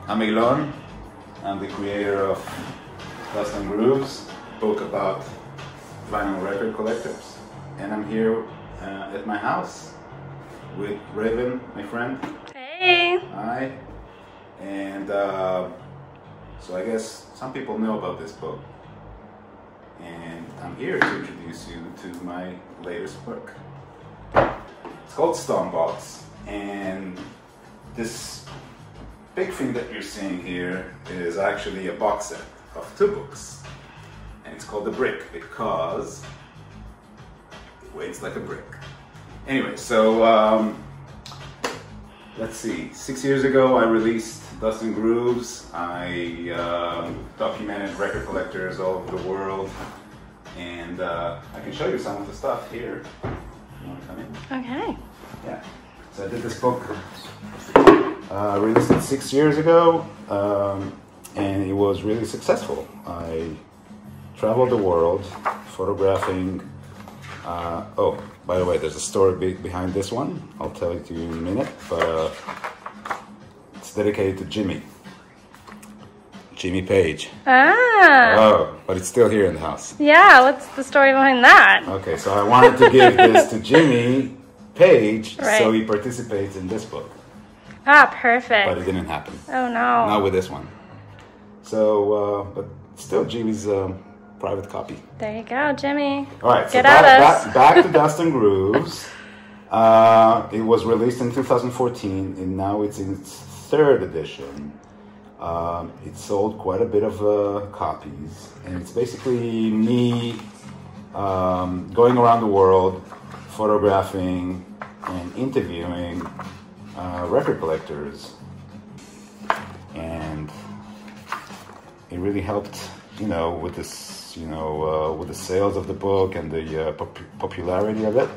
I'm Eilon. I'm the creator of Dust and Grooves, book about vinyl record collectors. And I'm here at my house with Raven, my friend. Hey! Hi. And so I guess some people know about this book. And I'm here to introduce you to my latest work. It's called Stompbox, and this big thing that you're seeing here is actually a box set of 2 books. And it's called The Brick because it weighs like a brick. Anyway, so let's see, 6 years ago I released Dust and Grooves. I documented record collectors all over the world, and I can show you some of the stuff here. You want to come in? Okay. Yeah. So I did this book, released it 6 years ago, and it was really successful. I traveled the world photographing. Oh, by the way, there's a story behind this one. I'll tell it to you in a minute, but it's dedicated to Jimmy Page. Ah! Oh, but it's still here in the house. Yeah, what's the story behind that? Okay, so I wanted to give this to Jimmy Page, Right. so he participates in this book. Ah, perfect. But it didn't happen. Oh no. Not with this one. So, but still Jimmy's private copy. There you go, Jimmy. All right, so Get at us. back to Dust and Grooves. It was released in 2014, and now it's in its 3rd edition. It sold quite a bit of copies, and it's basically me going around the world, photographing and interviewing record collectors, and it really helped, with this, with the sales of the book and the popularity of it.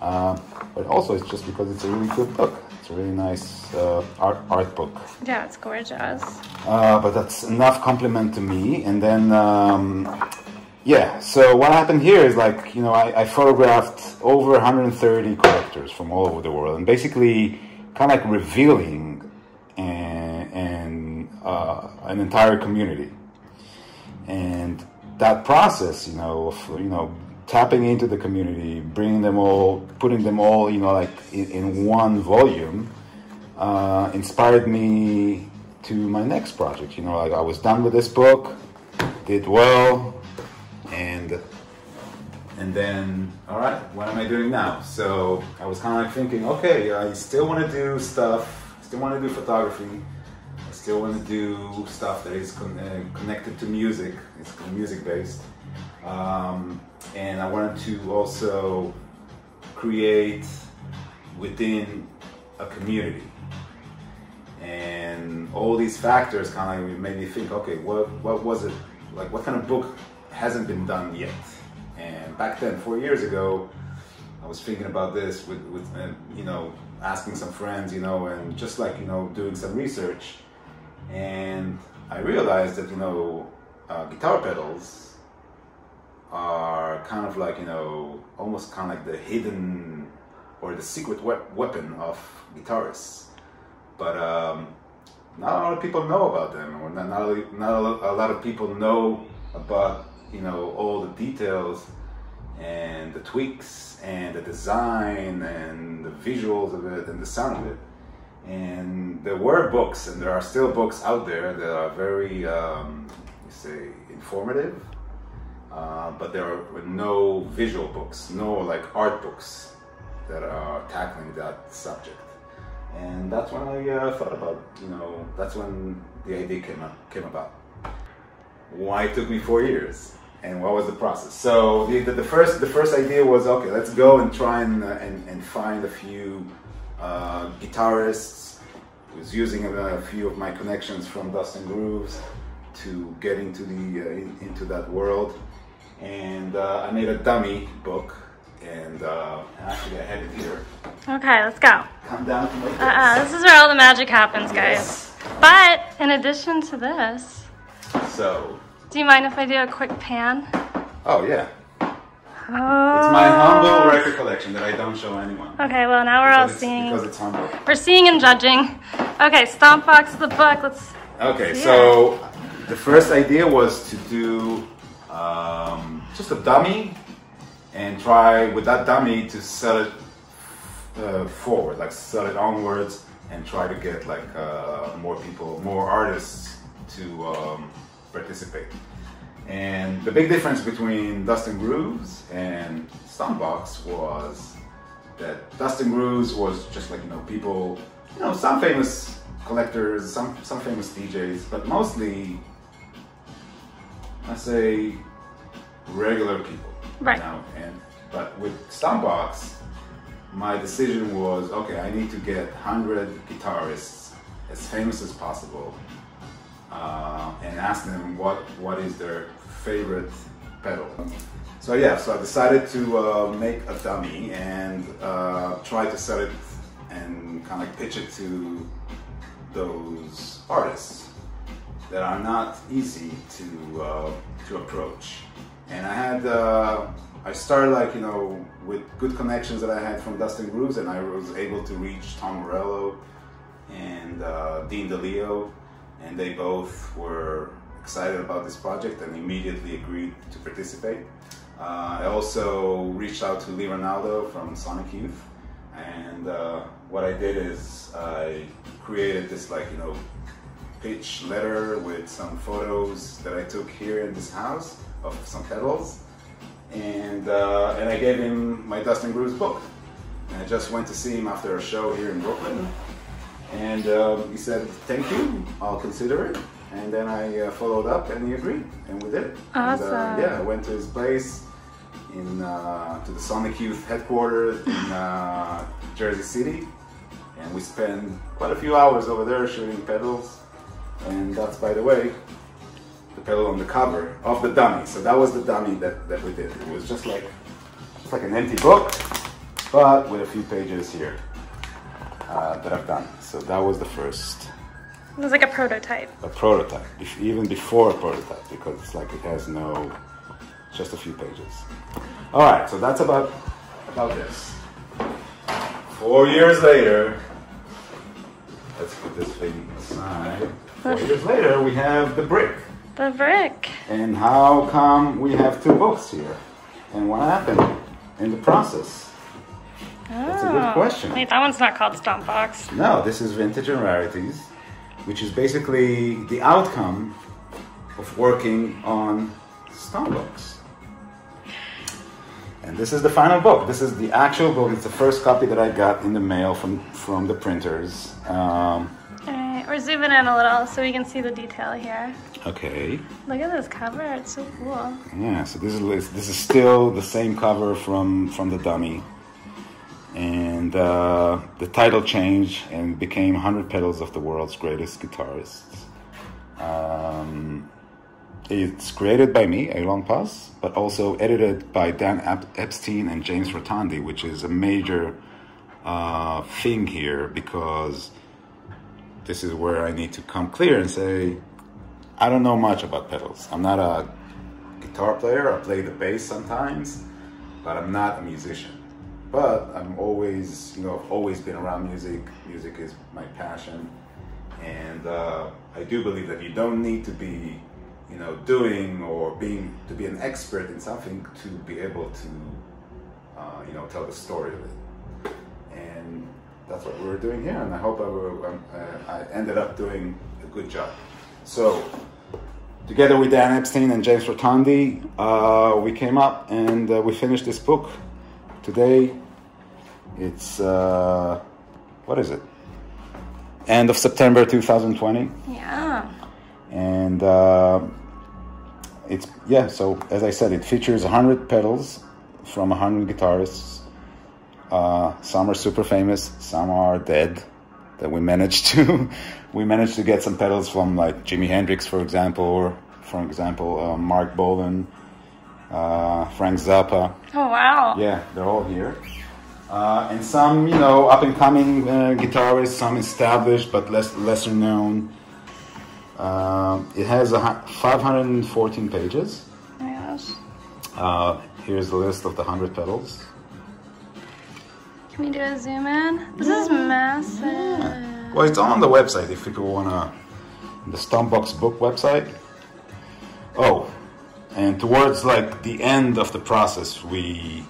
But also, it's just because it's a really good book. It's a really nice art book. Yeah, it's gorgeous. But that's enough compliment to me. And then, yeah, so what happened here is I photographed over 130 collectors from all over the world, and basically kind of like revealing an entire community. And that process, of tapping into the community, bringing them all, putting them all, in one volume, inspired me to my next project. I was done with this book, did well, and then, all right, what am I doing now? So I was kind of like thinking, okay, I still want to do stuff, still want to do photography, I still want to do stuff that is connected to music, it's music-based. And I wanted to also create within a community. And all these factors kind of made me think, okay, what was it, what kind of book hasn't been done yet? And back then, 4 years ago, I was thinking about this with asking some friends, and just doing some research. And I realized that, guitar pedals are kind of almost kind of like the hidden or the secret weapon of guitarists. But not a lot of people know about them, or not a lot of people know about all the details and the tweaks and the design and the visuals of it and the sound of it. And there were books, and there are still books out there that are very informative, but there are no visual books, no art books that are tackling that subject. And that's when I thought about, that's when the idea came about. Why it took me 4 years, and what was the process? So the first idea was, okay, let's go and try and find a few guitarists. I was using a few of my connections from Dust and Grooves to get into into that world, and I made a dummy book, and actually I have it here. Okay, let's go. Come down to my This is where all the magic happens, guys. Yes. But in addition to this, So. do you mind if I do a quick pan? Oh yeah. Oh. It's my humble record collection that I don't show anyone. Okay, well now we're all seeing. Because it's humble. We're seeing and judging. Okay, Stompbox the book. Let's. Okay, Yeah. so the first idea was to do just a dummy and try with that dummy to sell it forward, like sell it onwards, and try to get like more people, more artists to participate. And the big difference between Dust and Grooves and Stompbox was that Dust and Grooves was just like, people, some famous collectors, some famous DJs, but mostly, I say, regular people. Right. But with Stompbox, my decision was, okay, I need to get 100 guitarists as famous as possible, and ask them what is their favorite pedal. So I decided to make a dummy and try to sell it and kind of like pitch it to those artists that are not easy to approach. And I started with good connections that I had from Dust and Grooves, and I was able to reach Tom Morello and Dean DeLeo, and they both were excited about this project and immediately agreed to participate. I also reached out to Lee Ronaldo from Sonic Youth, and what I did is I created this pitch letter with some photos that I took here in this house of some pedals, and I gave him my Dust and Grooves book. And I just went to see him after a show here in Brooklyn, and he said, "Thank you, I'll consider it." And then I followed up, and he agreed, and we did it. Awesome. And, I went to his place to the Sonic Youth headquarters in Jersey City, and we spent quite a few hours over there shooting pedals. And that's, by the way, the pedal on the cover of the dummy. So that was the dummy that we did. It was just like an empty book, but with a few pages here that I've done. So that was the first. It was like a prototype. A prototype, even before a prototype, because it's like it has just a few pages. All right, so that's about this. 4 years later, let's put this thing aside. 4 years later, we have the brick. The brick. And how come we have two books here? And what happened in the process? That's a good question. Wait, that one's not called Stompbox. No, this is Vintage and Rarities, which is basically the outcome of working on Stompbox. And this is the final book. This is the actual book. It's the first copy that I got in the mail from the printers. Alright, we're zooming in a little so we can see the detail here. Okay. Look at this cover, it's so cool. Yeah, so this is still the same cover from the dummy. And the title changed and became 100 Pedals of the World's Greatest Guitarists. It's created by me, Eilon Paz, but also edited by Dan Epstein and James Rotondi, which is a major thing here, because this is where I need to come clear and say, I don't know much about pedals. I'm not a guitar player. I play the bass sometimes, but I'm not a musician. But I'm always, I've always been around music. Music is my passion. And I do believe that you don't need to be, doing or to be an expert in something to be able to, tell the story of it. And that's what we were doing here. And I hope I ended up doing a good job. So, together with Dan Epstein and James Rotondi, we came up and we finished this book. Today, it's, what is it? End of September 2020. Yeah. And so as I said, it features 100 pedals from 100 guitarists. Some are super famous, some are dead, that we managed to get some pedals from, like Jimi Hendrix, for example, Mark Bolan, Frank Zappa. Oh, wow. Yeah, they're all here. And some, up-and-coming guitarists, some established but lesser known. It has 514 pages. Oh my gosh. Here's the list of the 100 pedals. Can we do a zoom in? This is massive. Yeah. Well, it's on the website if people wanna, the Stompbox book website. Oh, and towards like the end of the process, we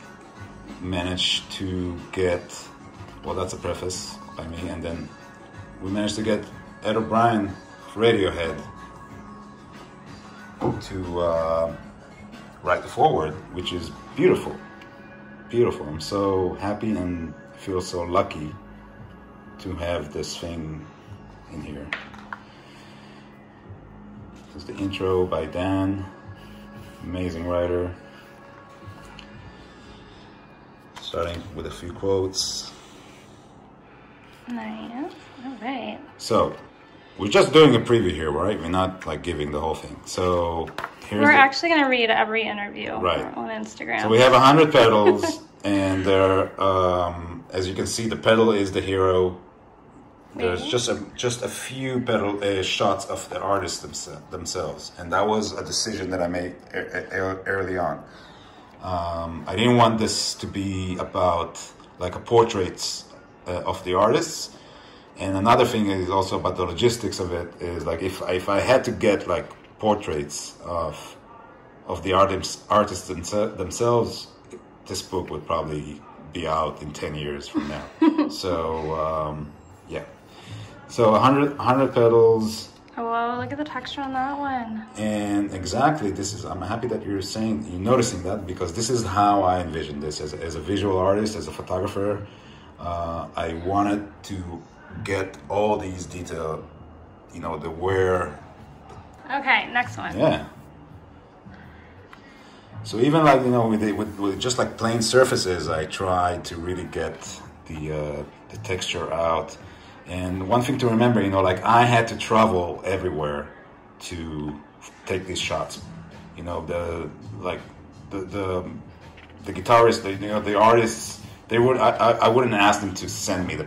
managed to get, well, that's a preface by me, and then we managed to get Ed O'Brien of Radiohead to write the foreword, which is beautiful. Beautiful. I'm so happy and feel so lucky to have this thing in here. This is the intro by Dan, amazing writer. Starting with a few quotes. Nice. All right. So, we're just doing a preview here, right? We're not like giving the whole thing. So, we're actually going to read every interview right on Instagram. So we have 100 pedals, and there, as you can see, the pedal is the hero. There's just a few pedal shots of the artists themselves, and that was a decision that I made early on. I didn't want this to be about like a portraits of the artists, and another thing is also about the logistics of it. Is like if I had to get like portraits of the artists themselves, this book would probably be out in 10 years from now. So yeah. So 100 pedals. Oh, wow, look at the texture on that one. And exactly, I'm happy that you're noticing that, because this is how I envisioned this as a visual artist, as a photographer. I wanted to get all these detail, the where. Okay, next one. Yeah. So even like, with just like plain surfaces, I tried to really get the texture out. And one thing to remember, like I had to travel everywhere to take these shots. The guitarists, the artists, I wouldn't ask them to send me the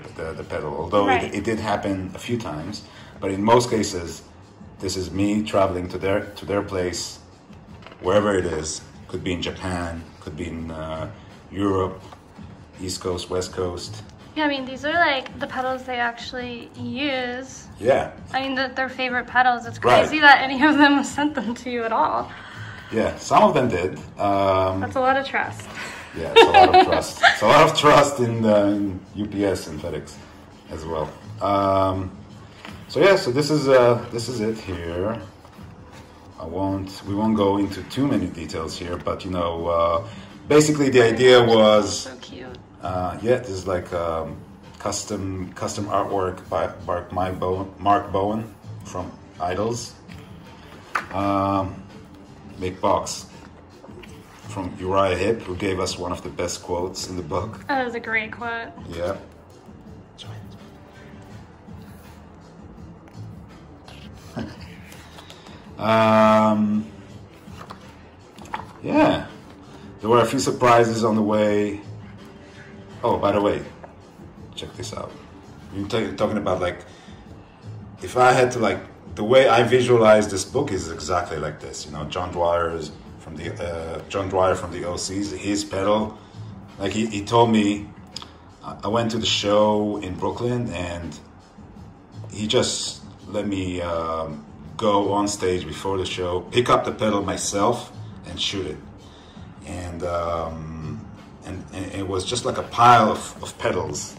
pedal, although right. it did happen a few times. But in most cases, this is me traveling to their place, wherever it is. Could be in Japan, could be in Europe, East Coast, West Coast. Yeah, I mean, these are like the pedals they actually use. Yeah. I mean, their favorite pedals. It's crazy that any of them sent them to you at all. Yeah, some of them did. That's a lot of trust. Yeah, it's a lot of trust. It's a lot of trust in UPS and FedEx as well. So yeah, so this is it here. We won't go into too many details here, but basically the idea was so cute. This is like custom artwork by Mark Bowen from Idols. Big box from Uriah Heep, who gave us one of the best quotes in the book. That was a great quote. Yeah. Yeah, there were a few surprises on the way. Oh, by the way, check this out. You're talking about like, if I had to like, the way I visualize this book is exactly like this. John Dwyer from the OCs, his pedal. Like he told me, I went to the show in Brooklyn and he just let me go on stage before the show, pick up the pedal myself and shoot it. And it was just like a pile of pedals.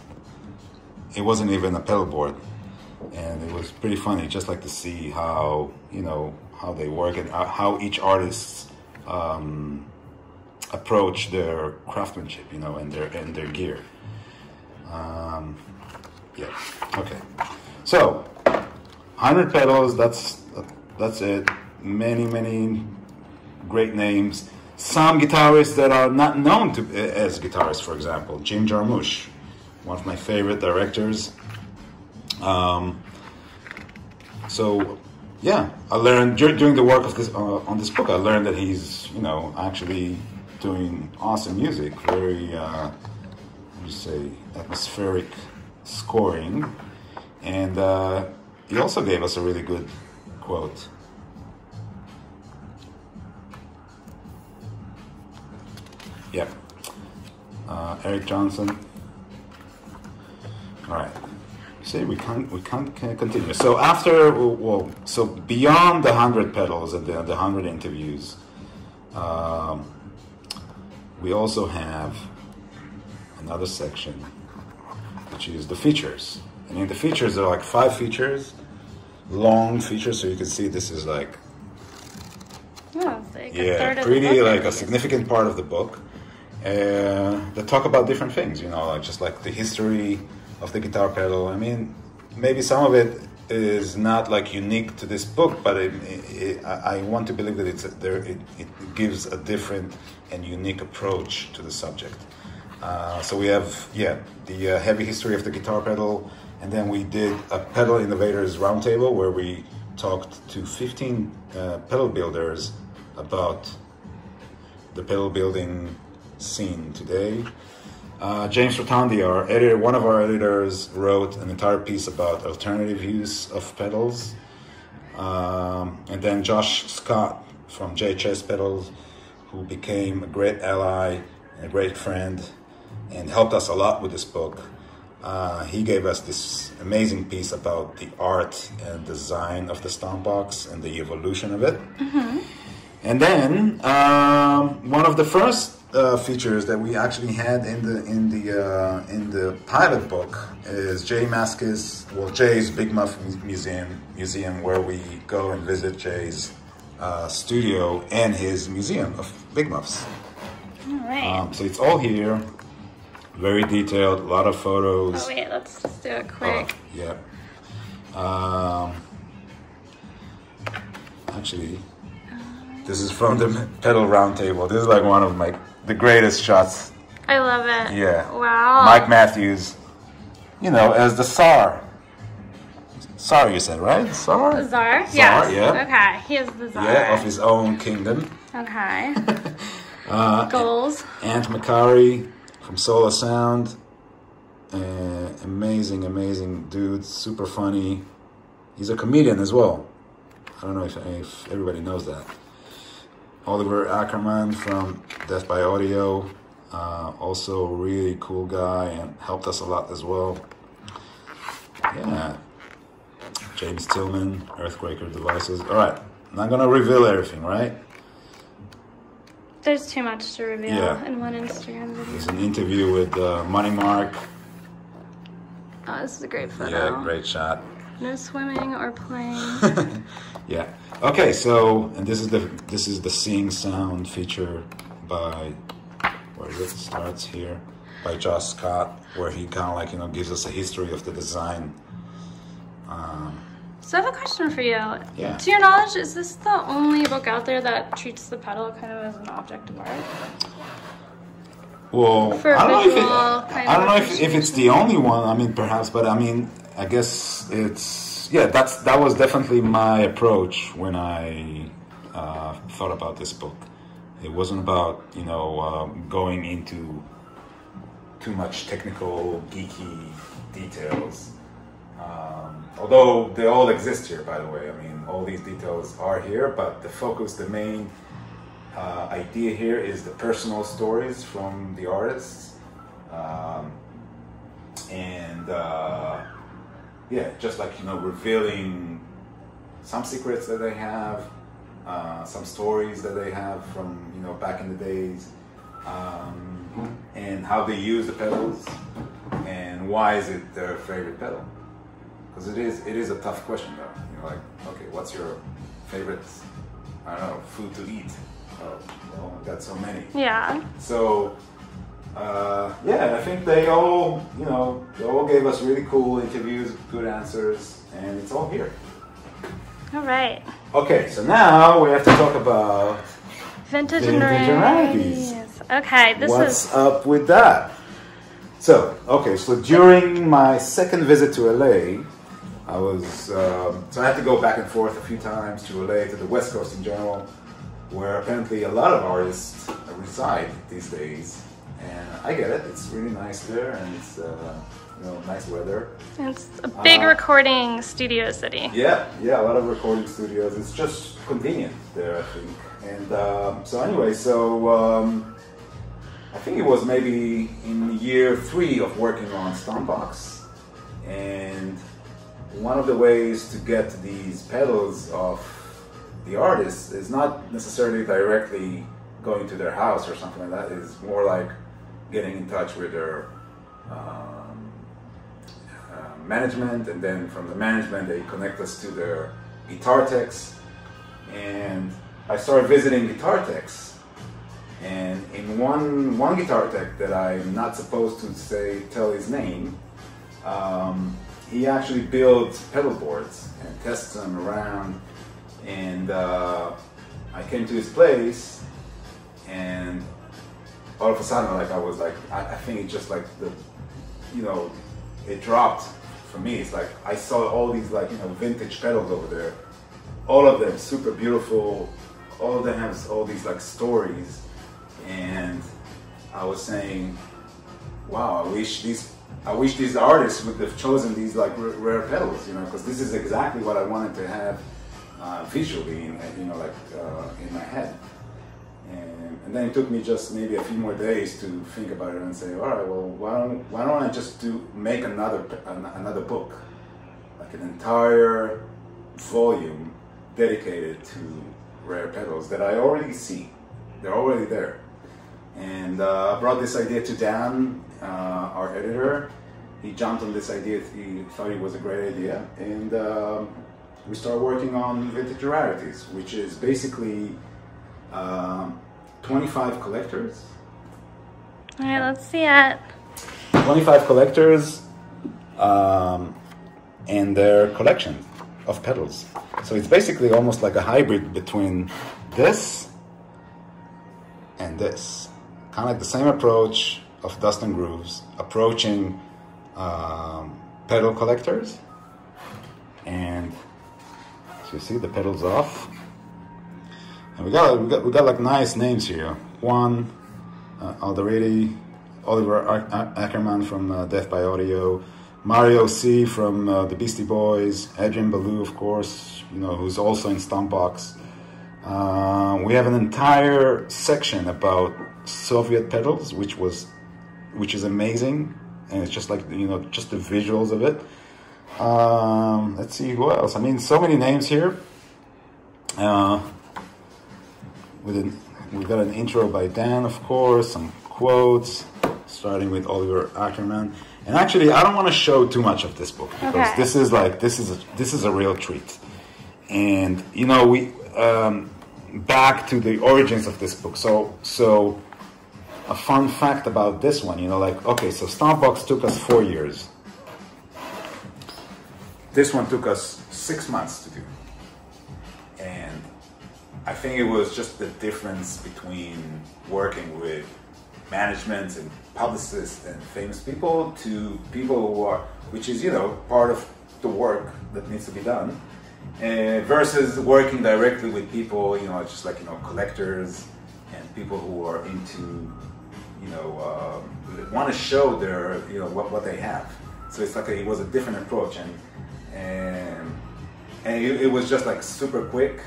It wasn't even a pedal board. And it was pretty funny, just like to see how, how they work and how each artist approach their craftsmanship, and their gear. Yeah, okay. So, 100 pedals, that's it. Many great names. Some guitarists that are not known as guitarists, for example, Jim Jarmusch, one of my favorite directors. So, yeah, I learned during the work of this on this book. I learned that he's, actually doing awesome music, very, atmospheric scoring, and he also gave us a really good quote. Yeah, Eric Johnson. All right, See, we can't continue. So after, well, so beyond the 100 pedals and the 100 interviews, we also have another section, which is the features. And in the features, there are like 5 features, long features. So you can see this is like, oh, it's like a third of the pretty book, like a significant part of the book. That talk about different things, you know, like just like the history of the guitar pedal. I mean, maybe some of it is not like unique to this book, but I want to believe that it gives a different and unique approach to the subject. So we have, the heavy history of the guitar pedal, and then we did a pedal innovators roundtable where we talked to 15 pedal builders about the pedal building scene today. James Rotondi, our editor, one of our editors, wrote an entire piece about alternative use of pedals. And then Josh Scott from JHS Pedals, who became a great ally and a great friend and helped us a lot with this book. He gave us this amazing piece about the art and design of the Stompbox and the evolution of it. Mm-hmm. And then one of the first features that we actually had in the pilot book is Jay's Big Muff Museum, where we go and visit Jay's studio and his museum of Big Muffs. All right. So it's all here, very detailed, a lot of photos. Oh wait, let's just do it quick. Yeah. Actually, this is from the pedal roundtable. This is like one of the greatest shots. I love it. Yeah. Wow. Mike Matthews, you know, as the Tsar. Tsar, you said, right? Tsar? Czar? Tsar, Yes. yeah. Okay, he is the Czar. Yeah, of his own kingdom. Okay. Goals. Ant McCarry from Solar Sound. Amazing dude, super funny. He's a comedian as well. I don't know if everybody knows that. Oliver Ackerman from Death by Audio, also a really cool guy and helped us a lot as well. Yeah. James Tillman, Earthquaker Devices. All right, I'm not gonna reveal everything, right? There's too much to reveal in one Instagram video. There's an interview with Money Mark. Oh, this is a great photo. Yeah, great shot. No swimming or playing. Yeah. Okay. So, and this is the Seeing Sound feature by, where it starts here, by Josh Scott, where he kind of like gives us a history of the design. So I have a question for you. Yeah. To your knowledge, is this the only book out there that treats the pedal kind of as an object of art? Well, I don't know if it's the only one. I mean, perhaps, but I mean, I guess it's that was definitely my approach when I thought about this book. It wasn't about going into too much technical geeky details. Although they all exist here, by the way. I mean, all these details are here, but the main idea here is the personal stories from the artists, just like revealing some secrets that they have, some stories that they have from back in the days, and how they use the pedals, and why is it their favorite pedal? Because it is a tough question though. Like, okay, what's your favorite, I don't know, food to eat? Oh, well, I've got so many. Yeah. So, I think they all gave us really cool interviews, good answers, and it's all here. All right. Okay, so now we have to talk about Vintage and Rarities. Okay, What's up with that? So during my second visit to LA, I was so I had to go back and forth a few times to LA, to the West Coast in general, where apparently a lot of artists reside these days, and I get it. It's really nice there, and it's nice weather. It's a big recording studio city. Yeah, a lot of recording studios. It's just convenient there, I think. And I think it was maybe in year 3 of working on Stompbox, And one of the ways to get these pedals off the artists is not necessarily directly going to their house or something like that. It's more like getting in touch with their management, and then from the management they connect us to their guitar techs. And I started visiting guitar techs, and in one guitar tech that I'm not supposed to tell his name, he actually builds pedal boards and tests them around. And I came to his place, and all of a sudden, like, I was like, I think it just like it dropped for me. It's like I saw all these, like, vintage pedals over there, all of them super beautiful, all of them have all these like stories. And I was saying, wow, I wish these artists would have chosen these like rare pedals, because this is exactly what I wanted to have visually, in my head. And then it took me just maybe a few more days to think about it and say, all right, well, why don't I just make another book, like an entire volume dedicated to rare pedals that I already see. They're already there. And I brought this idea to Dan, our editor. He jumped on this idea. He thought it was a great idea, and we started working on Vintage Rarities, which is basically 25 collectors. All right, let's see it. 25 collectors and their collection of pedals. So it's basically almost like a hybrid between this and this. Kind of like the same approach of Dust and Grooves, approaching pedal collectors. And so you see the pedals off. And we got like nice names here. Juan Alderete, Oliver Ackerman from Death by Audio, Mario C from the Beastie Boys, Adrian Belew, of course, who's also in Stompbox. We have an entire section about Soviet pedals, which is amazing, and it's just like just the visuals of it. Let's see who else. I mean, so many names here. We've got an intro by Dan, of course, some quotes, starting with Oliver Ackerman. And actually, I don't want to show too much of this book, because this is a real treat. And we back to the origins of this book. So a fun fact about this one, so Stompbox took us 4 years. This one took us 6 months to do. And I think it was just the difference between working with management and publicists and famous people to people who are, which is, part of the work that needs to be done, versus working directly with people, just like, collectors and people who are into, want to show their, what they have. So it's like it was a different approach, and it was just like super quick.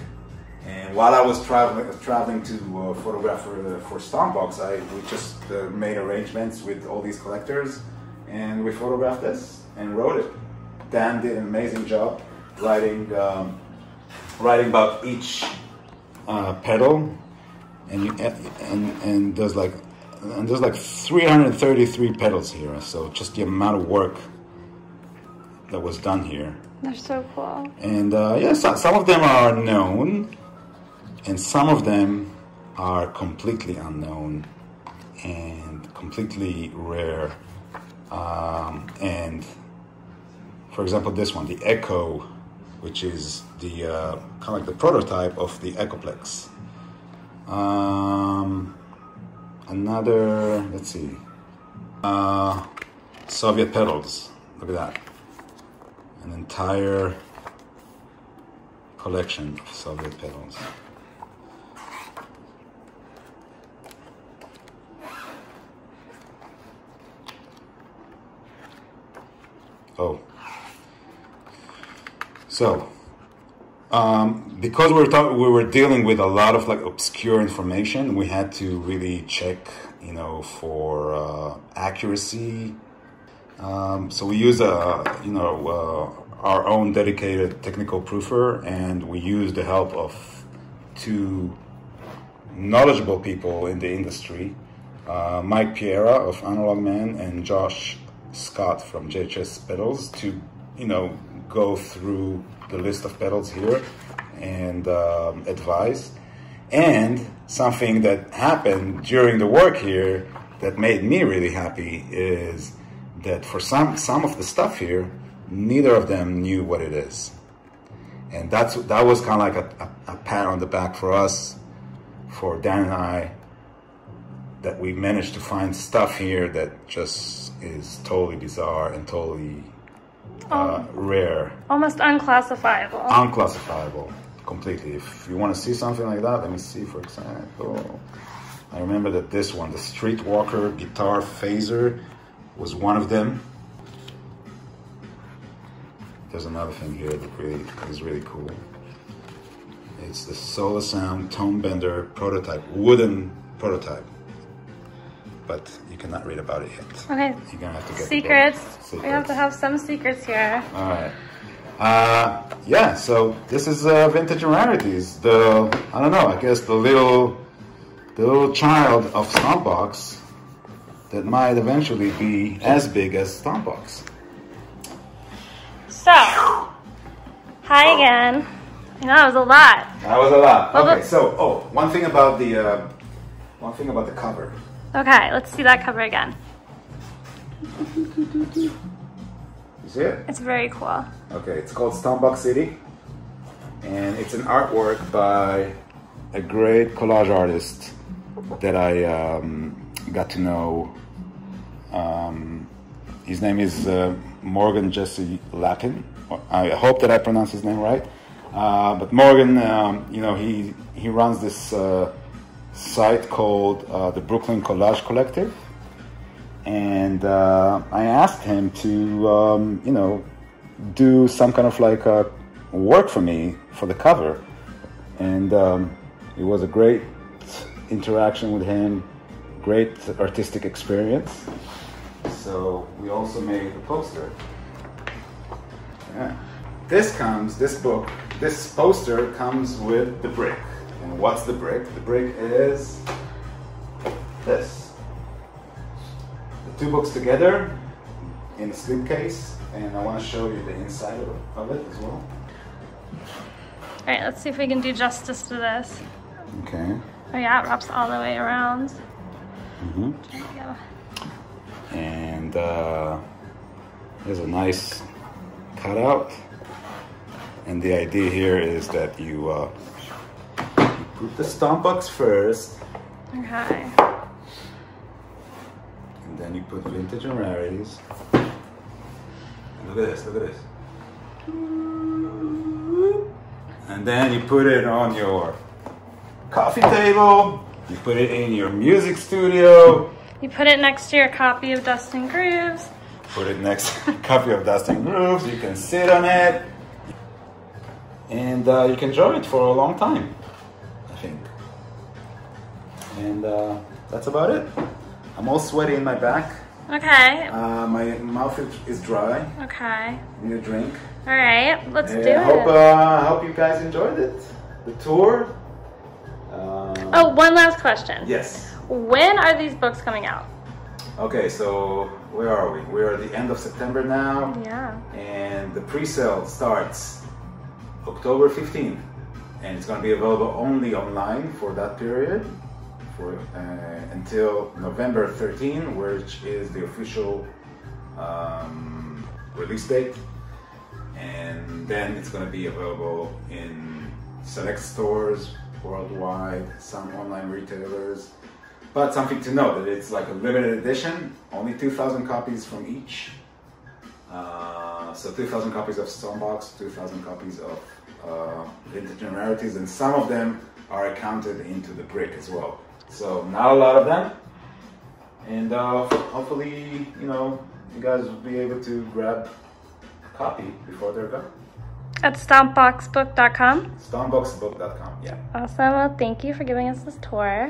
And while I was traveling to photograph for Stompbox, we just made arrangements with all these collectors, and we photographed this and wrote it. Dan did an amazing job writing about each pedal, and there's like 333 pedals here. So just the amount of work that was done here. They're so cool. And some of them are known, and some of them are completely unknown and completely rare. And for example, this one, the Echo, which is the kind of like the prototype of the Echoplex. Another, let's see, Soviet pedals. Look at that. An entire collection of Soviet pedals. Oh, so because we were dealing with a lot of like obscure information, we had to really check, for accuracy. So we use our own dedicated technical proofer, and we use the help of two knowledgeable people in the industry, Mike Piera of Analog Man and Josh Scott from JHS Pedals, to go through the list of pedals here and advise. And something that happened during the work here that made me really happy is that for some of the stuff here, neither of them knew what it is. And that was kind of like a pat on the back for us, for Dan and I, that we managed to find stuff here that just is totally bizarre and totally rare. Almost unclassifiable. Unclassifiable, completely. If you want to see something like that, let me see, for example. I remember that this one, the Streetwalker Guitar Phaser, was one of them. There's another thing here that is really cool. It's the Solar Sound Tone Bender prototype, wooden prototype. But you cannot read about it yet. Okay. You're gonna have to get secrets. We have to have some secrets here. All right. Yeah. So this is Vintage Rarities. I don't know. I guess the little child of Stompbox that might eventually be as big as Stompbox. So, hi again. I know, that was a lot. That was a lot. Okay, so one thing about the cover. Okay, let's see that cover again. You see it? It's very cool. Okay, it's called Stompbox City, and it's an artwork by a great collage artist that I got to know. His name is Morgan Jesse Latin. I hope that I pronounced his name right. But Morgan, he runs this site called the Brooklyn Collage Collective, and I asked him to, do some kind of like work for me for the cover, and it was a great interaction with him, great artistic experience. So we also made a poster. Yeah. This poster comes with the brick. And what's the brick? The brick is this. The two books together in a slipcase, and I want to show you the inside of it as well. All right, let's see if we can do justice to this. Okay. Oh yeah, it wraps all the way around. Mm-hmm. There we go. And there's a nice cutout. And the idea here is that you put the Stompbox first. Okay. And then you put Vintage and Rarities. And look at this, look at this. And then you put it on your coffee table. You put it in your music studio. You put it next to your copy of Dust and Grooves. Put it next to a copy of Dust and Grooves. You can sit on it. And you can enjoy it for a long time, I think. And that's about it. I'm all sweaty in my back. Okay. My mouth is dry. Okay. Need a drink. All right, let's do it. I hope you guys enjoyed it. The tour. Oh, one last question. Yes. When are these books coming out? Okay, so where are we? We're at the end of September now. Yeah. And the pre-sale starts October 15th. And it's going to be available only online for that period. Until November 13, which is the official release date. And then it's going to be available in select stores worldwide, some online retailers. But something to note, that it's like a limited edition, only 2,000 copies from each. So 2,000 copies of Stompbox, 2,000 copies of Vintage and Rarities, and some of them are accounted into the brick as well. So not a lot of them, and hopefully, you guys will be able to grab a copy before they're gone. At stompboxbook.com? Stompboxbook.com, yeah. Awesome. Well, thank you for giving us this tour.